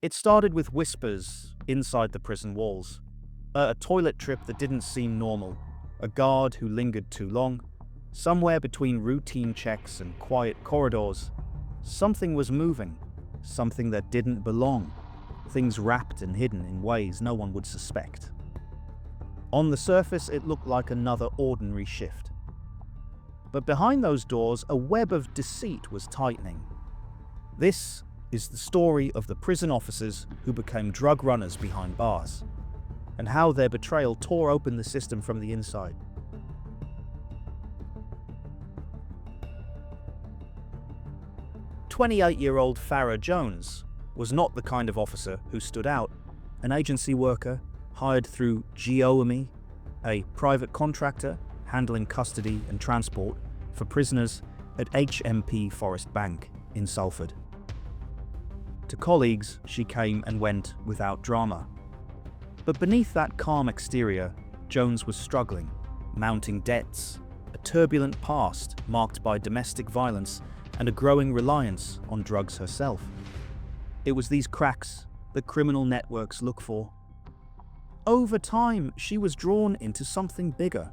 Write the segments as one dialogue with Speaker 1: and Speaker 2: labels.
Speaker 1: It started with whispers inside the prison walls, a toilet trip that didn't seem normal, a guard who lingered too long. Somewhere between routine checks and quiet corridors, something was moving, something that didn't belong, things wrapped and hidden in ways no one would suspect. On the surface, it looked like another ordinary shift. But behind those doors, a web of deceit was tightening. This is the story of the prison officers who became drug runners behind bars, and how their betrayal tore open the system from the inside. 28-year-old Farrah Jones was not the kind of officer who stood out. An agency worker hired through GOME, a private contractor handling custody and transport for prisoners at HMP Forest Bank in Salford. To colleagues, she came and went without drama. But beneath that calm exterior, Jones was struggling, mounting debts, a turbulent past marked by domestic violence, and a growing reliance on drugs herself. It was these cracks that criminal networks look for. Over time, she was drawn into something bigger,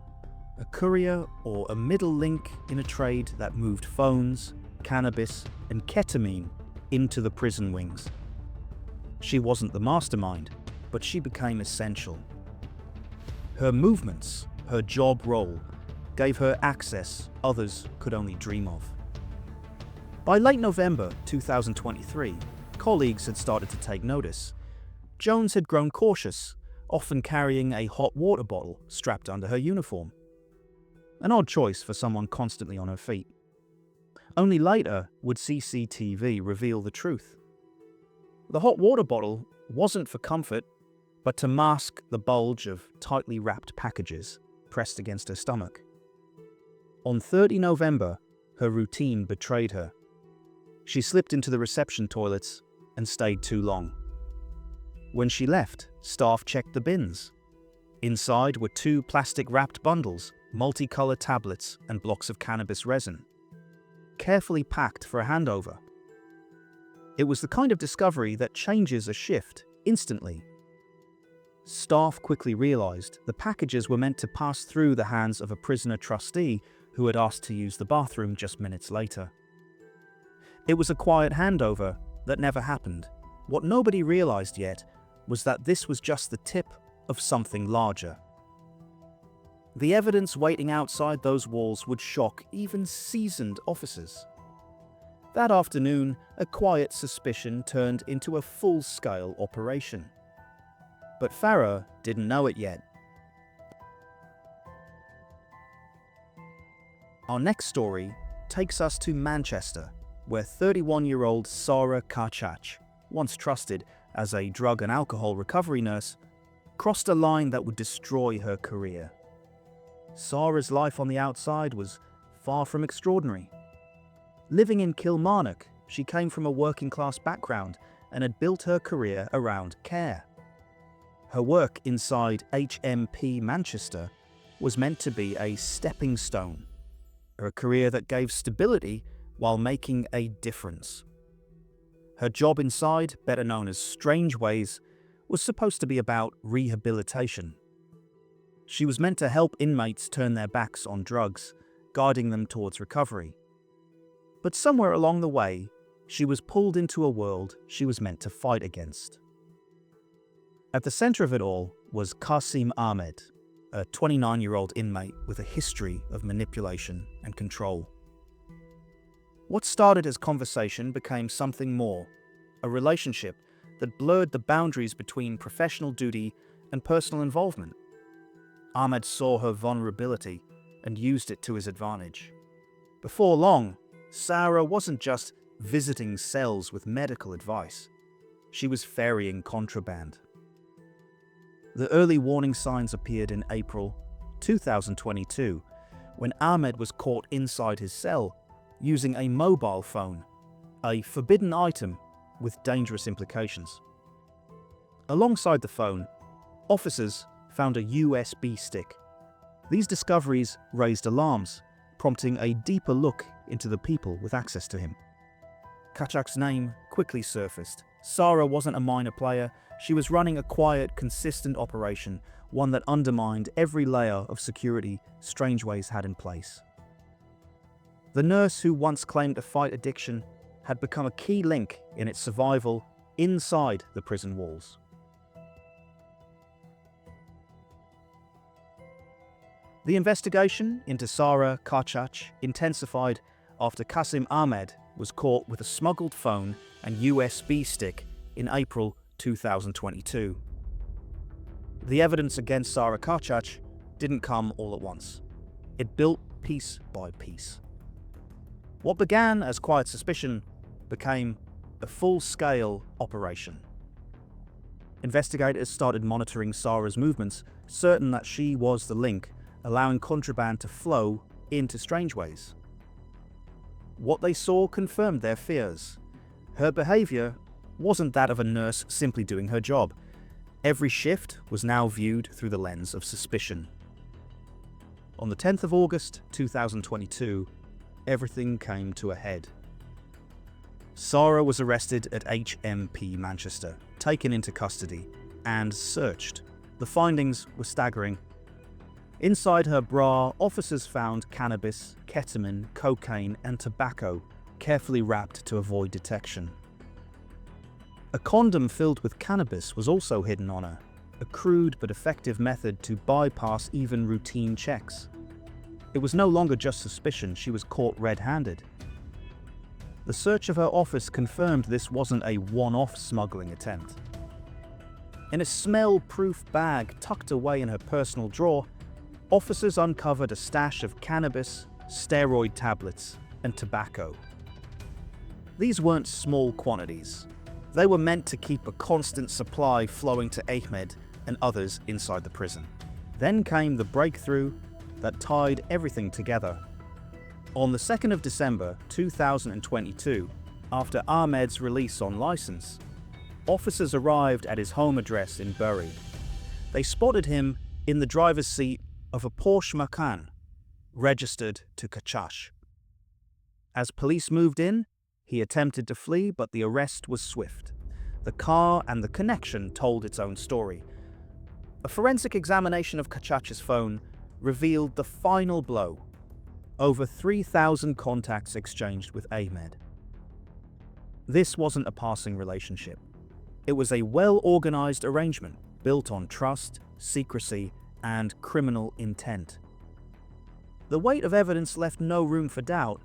Speaker 1: a courier or a middle link in a trade that moved phones, cannabis, and ketamine into the prison wings. She wasn't the mastermind, but she became essential. Her movements, her job role, gave her access others could only dream of. By late November 2023, colleagues had started to take notice. Jones had grown cautious, often carrying a hot water bottle strapped under her uniform. An odd choice for someone constantly on her feet. Only later would CCTV reveal the truth. The hot water bottle wasn't for comfort, but to mask the bulge of tightly wrapped packages pressed against her stomach. On 30 November, her routine betrayed her. She slipped into the reception toilets and stayed too long. When she left, staff checked the bins. Inside were 2 plastic-wrapped bundles, multicolored tablets, and blocks of cannabis resin, carefully packed for a handover. It was the kind of discovery that changes a shift instantly. Staff quickly realized the packages were meant to pass through the hands of a prisoner trustee who had asked to use the bathroom just minutes later. It was a quiet handover that never happened. What nobody realized yet was that this was just the tip of something larger. The evidence waiting outside those walls would shock even seasoned officers. That afternoon, a quiet suspicion turned into a full-scale operation. But Farrah didn't know it yet. Our next story takes us to Manchester, where 31-year-old Sarah Karchach, once trusted as a drug and alcohol recovery nurse, crossed a line that would destroy her career. Sarah's life on the outside was far from extraordinary. Living in Kilmarnock, she came from a working-class background and had built her career around care. Her work inside HMP Manchester was meant to be a stepping stone, a career that gave stability while making a difference. Her job inside, better known as Strange Ways, was supposed to be about rehabilitation. She was meant to help inmates turn their backs on drugs, guiding them towards recovery. But somewhere along the way, she was pulled into a world she was meant to fight against. At the center of it all was Qasim Ahmed, a 29-year-old inmate with a history of manipulation and control. What started as conversation became something more, a relationship that blurred the boundaries between professional duty and personal involvement. Ahmed saw her vulnerability and used it to his advantage. Before long, Sarah wasn't just visiting cells with medical advice. She was ferrying contraband. The early warning signs appeared in April 2022, when Ahmed was caught inside his cell using a mobile phone, a forbidden item with dangerous implications. Alongside the phone, officers found a USB stick. These discoveries raised alarms, prompting a deeper look into the people with access to him. Karchach's name quickly surfaced Farrah wasn't a minor player. She was running a quiet, consistent operation, one that undermined every layer of security Strangeways had in place. The nurse who once claimed to fight addiction had become a key link in its survival inside the prison walls. The investigation into Farrah Karchach intensified after Qasim Ahmed was caught with a smuggled phone and USB stick in April 2022. The evidence against Farrah Karchach didn't come all at once. It built piece by piece. What began as quiet suspicion became a full-scale operation. Investigators started monitoring Farrah's movements, certain that she was the link, allowing contraband to flow into Strangeways. What they saw confirmed their fears. Her behavior wasn't that of a nurse simply doing her job. Every shift was now viewed through the lens of suspicion. On the 10th of August 2022, everything came to a head. Farrah was arrested at HMP Manchester, taken into custody, and searched. The findings were staggering. Inside her bra, officers found cannabis, ketamine, cocaine, and tobacco, carefully wrapped to avoid detection. A condom filled with cannabis was also hidden on her, a crude but effective method to bypass even routine checks. It was no longer just suspicion, she was caught red-handed. The search of her office confirmed this wasn't a one-off smuggling attempt. In a smell-proof bag tucked away in her personal drawer, officers uncovered a stash of cannabis, steroid tablets, and tobacco. These weren't small quantities. They were meant to keep a constant supply flowing to Ahmed and others inside the prison. Then came the breakthrough that tied everything together. On the 2nd of December 2022, after Ahmed's release on license, officers arrived at his home address in Bury. They spotted him in the driver's seat of a Porsche Macan, registered to Karchach. As police moved in, he attempted to flee, but the arrest was swift. The car and the connection told its own story. A forensic examination of Karchach's phone revealed the final blow. Over 3,000 contacts exchanged with Ahmed. This wasn't a passing relationship. It was a well-organized arrangement built on trust, secrecy, and criminal intent. The weight of evidence left no room for doubt.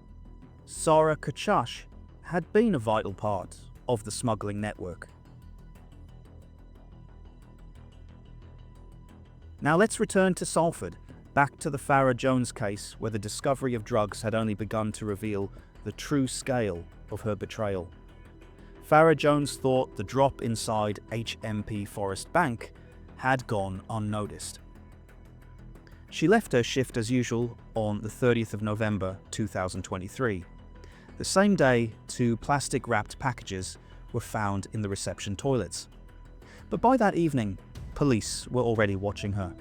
Speaker 1: Farrah Karchach had been a vital part of the smuggling network. Now let's return to Salford, back to the Farrah Jones case, where the discovery of drugs had only begun to reveal the true scale of her betrayal. Farrah Jones thought the drop inside HMP Forest Bank had gone unnoticed. She left her shift as usual on the 30th of November 2023. The same day, 2 plastic-wrapped packages were found in the reception toilets. But by that evening, police were already watching her.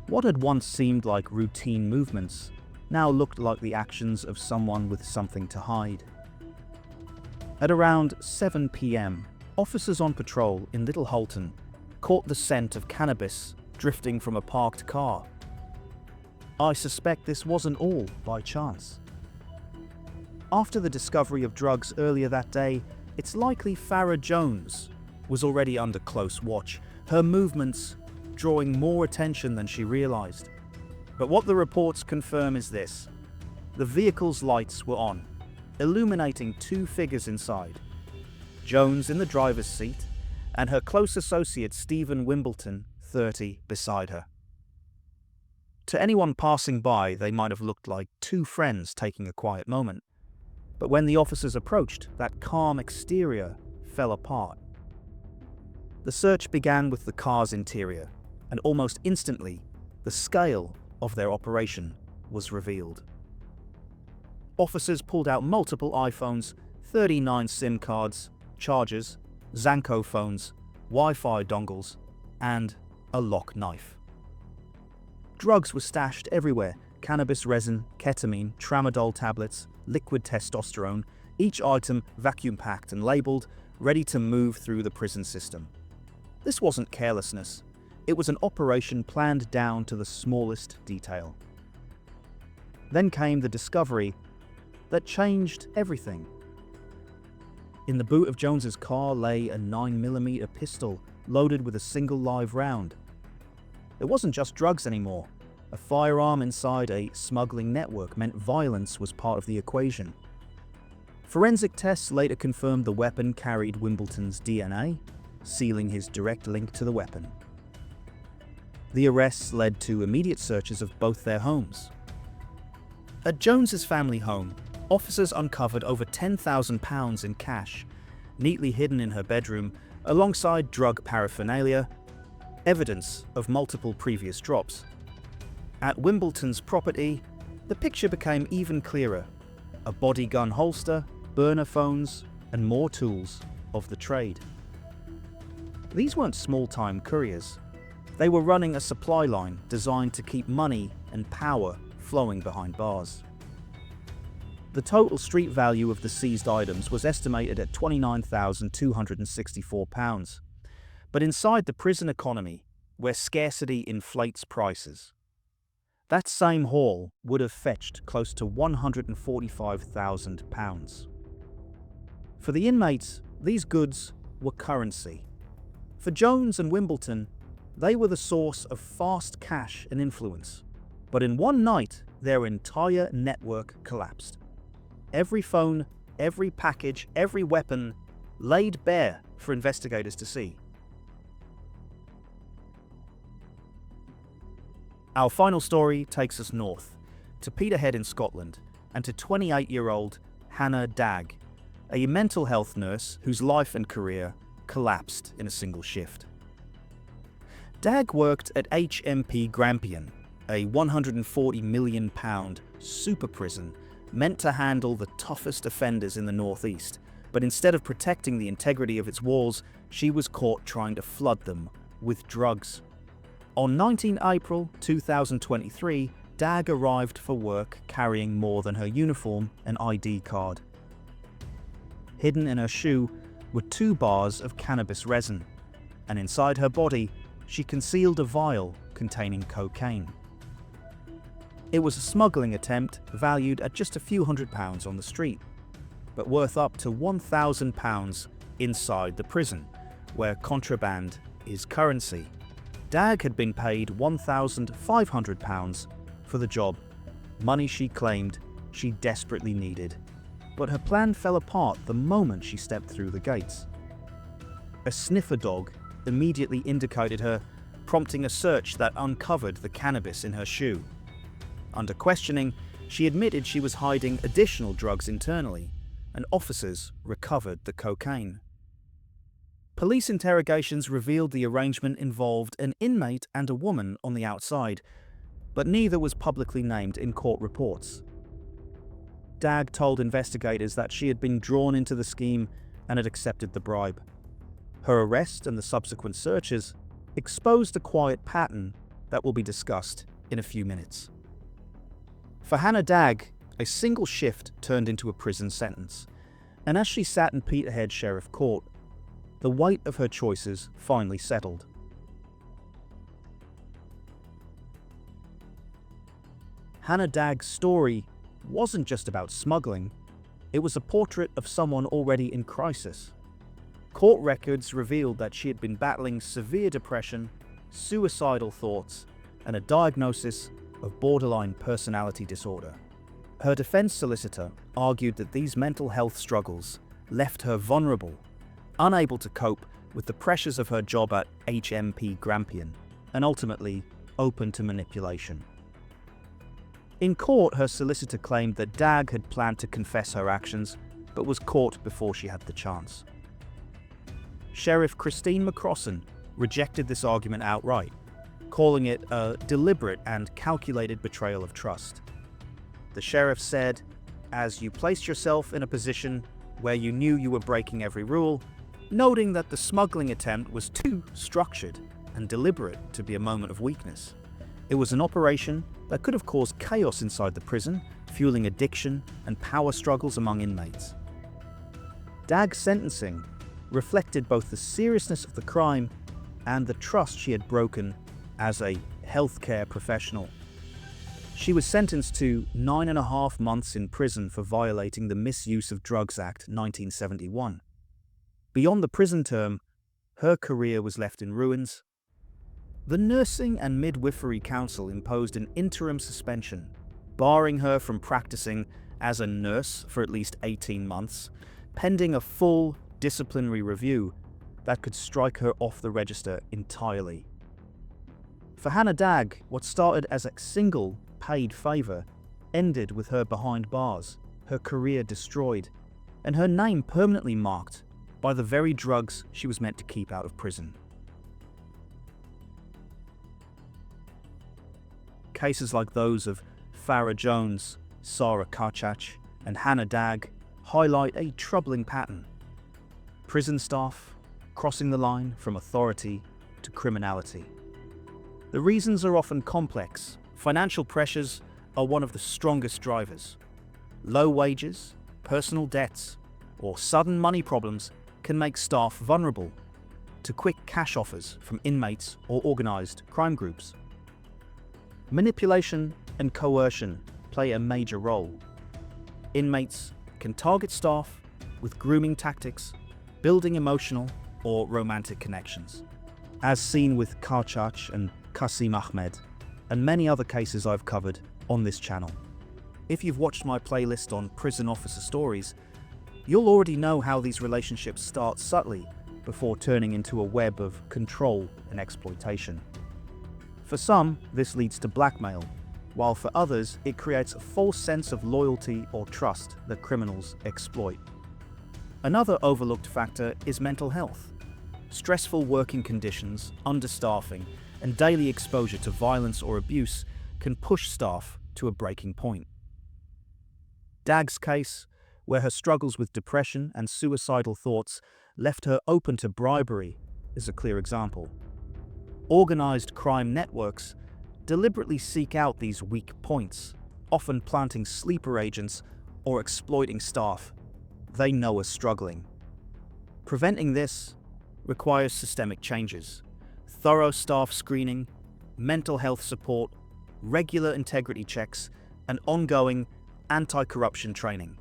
Speaker 1: What had once seemed like routine movements now looked like the actions of someone with something to hide. At around 7 p.m, officers on patrol in Little Holton caught the scent of cannabis drifting from a parked car. I suspect this wasn't all by chance. After the discovery of drugs earlier that day, it's likely Farrah Jones was already under close watch, her movements drawing more attention than she realized. But what the reports confirm is this: the vehicle's lights were on, illuminating 2 figures inside. Jones in the driver's seat, and her close associate Stephen Wimbledon, 30, beside her. To anyone passing by, they might have looked like 2 friends taking a quiet moment. But when the officers approached, that calm exterior fell apart. The search began with the car's interior, and almost instantly, the scale of their operation was revealed. Officers pulled out multiple iPhones, 39 SIM cards, chargers, Zanko phones, Wi-Fi dongles, and a lock knife. Drugs were stashed everywhere: cannabis resin, ketamine, tramadol tablets, liquid testosterone, each item vacuum-packed and labelled ready to move through the prison system. This wasn't carelessness. It was an operation planned down to the smallest detail. Then came the discovery that changed everything. In the boot of Jones's car lay a 9mm pistol loaded with a single live round. It wasn't just drugs anymore. A firearm inside a smuggling network meant violence was part of the equation. Forensic tests later confirmed the weapon carried Wimbledon's DNA, sealing his direct link to the weapon. The arrests led to immediate searches of both their homes. At Jones's family home, officers uncovered over £10,000 in cash, neatly hidden in her bedroom, alongside drug paraphernalia, evidence of multiple previous drops. At Wimbledon's property, the picture became even clearer: a body gun holster, burner phones, and more tools of the trade. These weren't small-time couriers. They were running a supply line designed to keep money and power flowing behind bars. The total street value of the seized items was estimated at £29,264. But inside the prison economy, where scarcity inflates prices, that same haul would have fetched close to £145,000. For the inmates, these goods were currency. For Jones and Wimbledon, they were the source of fast cash and influence. But in one night, their entire network collapsed. Every phone, every package, every weapon laid bare for investigators to see. Our final story takes us north, to Peterhead in Scotland, and to 28-year-old Hannah Dagg, a mental health nurse whose life and career collapsed in a single shift. Dagg worked at HMP Grampian, a £140 million super prison meant to handle the toughest offenders in the northeast, but instead of protecting the integrity of its walls, she was caught trying to flood them with drugs. On 19 April 2023, Dagg arrived for work carrying more than her uniform and ID card. Hidden in her shoe were 2 bars of cannabis resin, and inside her body, she concealed a vial containing cocaine. It was a smuggling attempt valued at just a few £100s on the street, but worth up to £1,000 inside the prison, where contraband is currency. Dagg had been paid £1,500 for the job, money she claimed she desperately needed. But her plan fell apart the moment she stepped through the gates. A sniffer dog immediately indicated her, prompting a search that uncovered the cannabis in her shoe. Under questioning, she admitted she was hiding additional drugs internally, and officers recovered the cocaine. Police interrogations revealed the arrangement involved an inmate and a woman on the outside, but neither was publicly named in court reports. Dagg told investigators that she had been drawn into the scheme and had accepted the bribe. Her arrest and the subsequent searches exposed a quiet pattern that will be discussed in a few minutes. For Hannah Dagg, a single shift turned into a prison sentence, and as she sat in Peterhead Sheriff Court, the weight of her choices finally settled. Hannah Dagg's story wasn't just about smuggling, it was a portrait of someone already in crisis. Court records revealed that she had been battling severe depression, suicidal thoughts, and a diagnosis of borderline personality disorder. Her defense solicitor argued that these mental health struggles left her vulnerable, unable to cope with the pressures of her job at HMP Grampian, and ultimately open to manipulation. In court, her solicitor claimed that Dagg had planned to confess her actions, but was caught before she had the chance. Sheriff Christine McCrossan rejected this argument outright, calling it a deliberate and calculated betrayal of trust. The sheriff said, "As you placed yourself in a position where you knew you were breaking every rule, noting that the smuggling attempt was too structured and deliberate to be a moment of weakness. It was an operation that could have caused chaos inside the prison, fueling addiction and power struggles among inmates." Dagg's sentencing reflected both the seriousness of the crime and the trust she had broken as a healthcare professional. She was sentenced to 9.5 months in prison for violating the Misuse of Drugs Act 1971. Beyond the prison term, her career was left in ruins. The Nursing and Midwifery Council imposed an interim suspension, barring her from practicing as a nurse for at least 18 months, pending a full disciplinary review that could strike her off the register entirely. For Hannah Dagg, what started as a single paid favour ended with her behind bars, her career destroyed, and her name permanently marked by the very drugs she was meant to keep out of prison. Cases like those of Farrah Jones, Sarah Karchach, and Hannah Dagg highlight a troubling pattern. Prison staff crossing the line from authority to criminality. The reasons are often complex. Financial pressures are one of the strongest drivers. Low wages, personal debts, or sudden money problems can make staff vulnerable to quick cash offers from inmates or organised crime groups. Manipulation and coercion play a major role. Inmates can target staff with grooming tactics, building emotional or romantic connections, as seen with Karchach and Qasim Ahmed, and many other cases I've covered on this channel. If you've watched my playlist on prison officer stories, you'll already know how these relationships start subtly before turning into a web of control and exploitation. For some, this leads to blackmail, while for others, it creates a false sense of loyalty or trust that criminals exploit. Another overlooked factor is mental health. Stressful working conditions, understaffing, and daily exposure to violence or abuse can push staff to a breaking point. Dagg's case, where her struggles with depression and suicidal thoughts left her open to bribery, is a clear example. Organised crime networks deliberately seek out these weak points, often planting sleeper agents or exploiting staff they know are struggling. Preventing this requires systemic changes, thorough staff screening, mental health support, regular integrity checks, and ongoing anti-corruption training.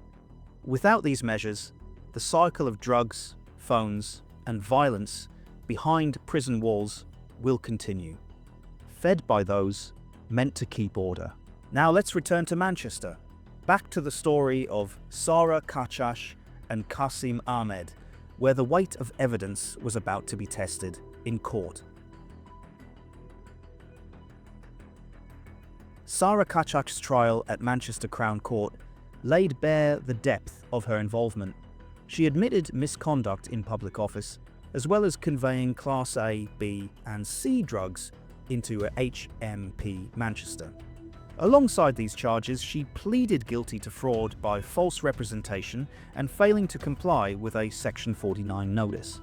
Speaker 1: Without these measures, the cycle of drugs, phones, and violence behind prison walls will continue, fed by those meant to keep order. Now let's return to Manchester, back to the story of Sarah Karchach and Qasim Ahmed, where the weight of evidence was about to be tested in court. Sarah Karchach's trial at Manchester Crown Court laid bare the depth of her involvement. She admitted misconduct in public office, as well as conveying Class A, B, and C drugs into a HMP Manchester. Alongside these charges, she pleaded guilty to fraud by false representation and failing to comply with a Section 49 notice,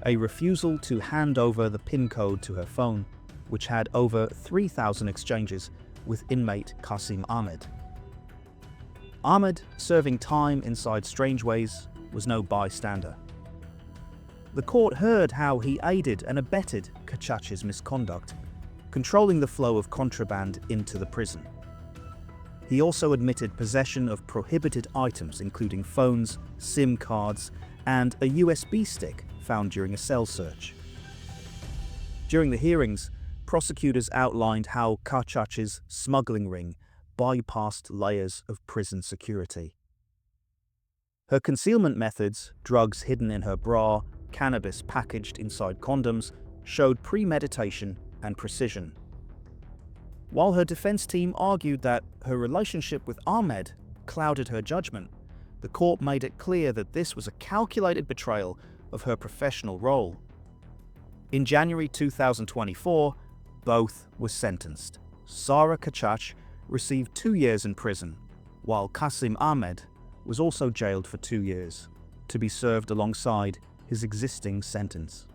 Speaker 1: a refusal to hand over the PIN code to her phone, which had over 3,000 exchanges with inmate Qasim Ahmed. Ahmed, serving time inside Strangeways, was no bystander. The court heard how he aided and abetted Karchach's misconduct, controlling the flow of contraband into the prison. He also admitted possession of prohibited items including phones, SIM cards, and a USB stick found during a cell search. During the hearings, prosecutors outlined how Karchach's smuggling ring bypassed layers of prison security. Her concealment methods, drugs hidden in her bra, cannabis packaged inside condoms, showed premeditation and precision. While her defense team argued that her relationship with Ahmed clouded her judgment, the court made it clear that this was a calculated betrayal of her professional role. In January 2024, both were sentenced. Sarah Karchach received 2 years in prison, while Qasim Ahmed was also jailed for 2 years, to be served alongside his existing sentence.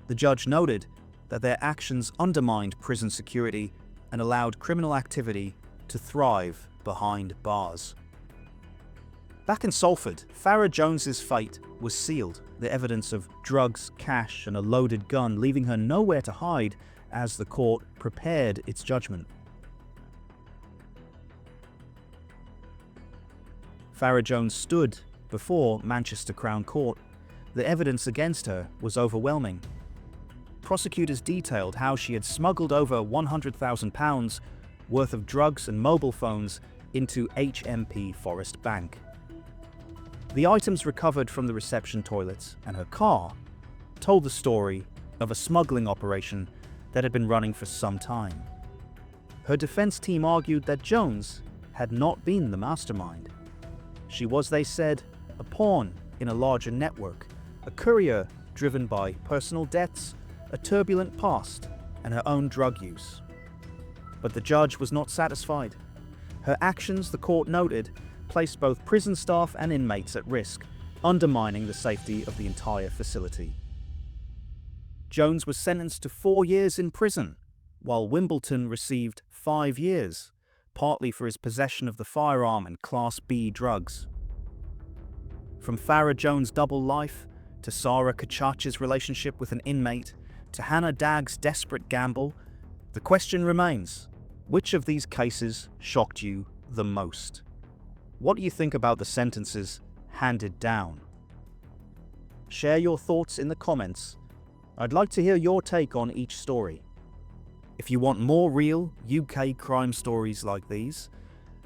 Speaker 1: The judge noted that their actions undermined prison security and allowed criminal activity to thrive behind bars. Back in Salford, Farrah Jones's fate was sealed, the evidence of drugs, cash, and a loaded gun leaving her nowhere to hide as the court prepared its judgment. Farrah Jones stood before Manchester Crown Court. The evidence against her was overwhelming. Prosecutors detailed how she had smuggled over £100,000 worth of drugs and mobile phones into HMP Forest Bank. The items recovered from the reception toilets and her car told the story of a smuggling operation that had been running for some time. Her defense team argued that Jones had not been the mastermind. She was, they said, a pawn in a larger network, a courier driven by personal debts, a turbulent past, and her own drug use. But the judge was not satisfied. Her actions, the court noted, placed both prison staff and inmates at risk, undermining the safety of the entire facility. Jones was sentenced to 4 years in prison, while Wimbledon received 5 years, partly for his possession of the firearm and Class B drugs. From Farrah Jones' double life, to Sarah Kachach's relationship with an inmate, to Hannah Dagg's desperate gamble, the question remains, which of these cases shocked you the most? What do you think about the sentences handed down? Share your thoughts in the comments. I'd like to hear your take on each story. If you want more real UK crime stories like these,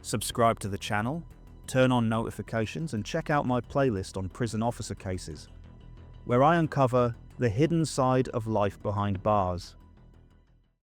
Speaker 1: subscribe to the channel, turn on notifications, and check out my playlist on prison officer cases, where I uncover the hidden side of life behind bars.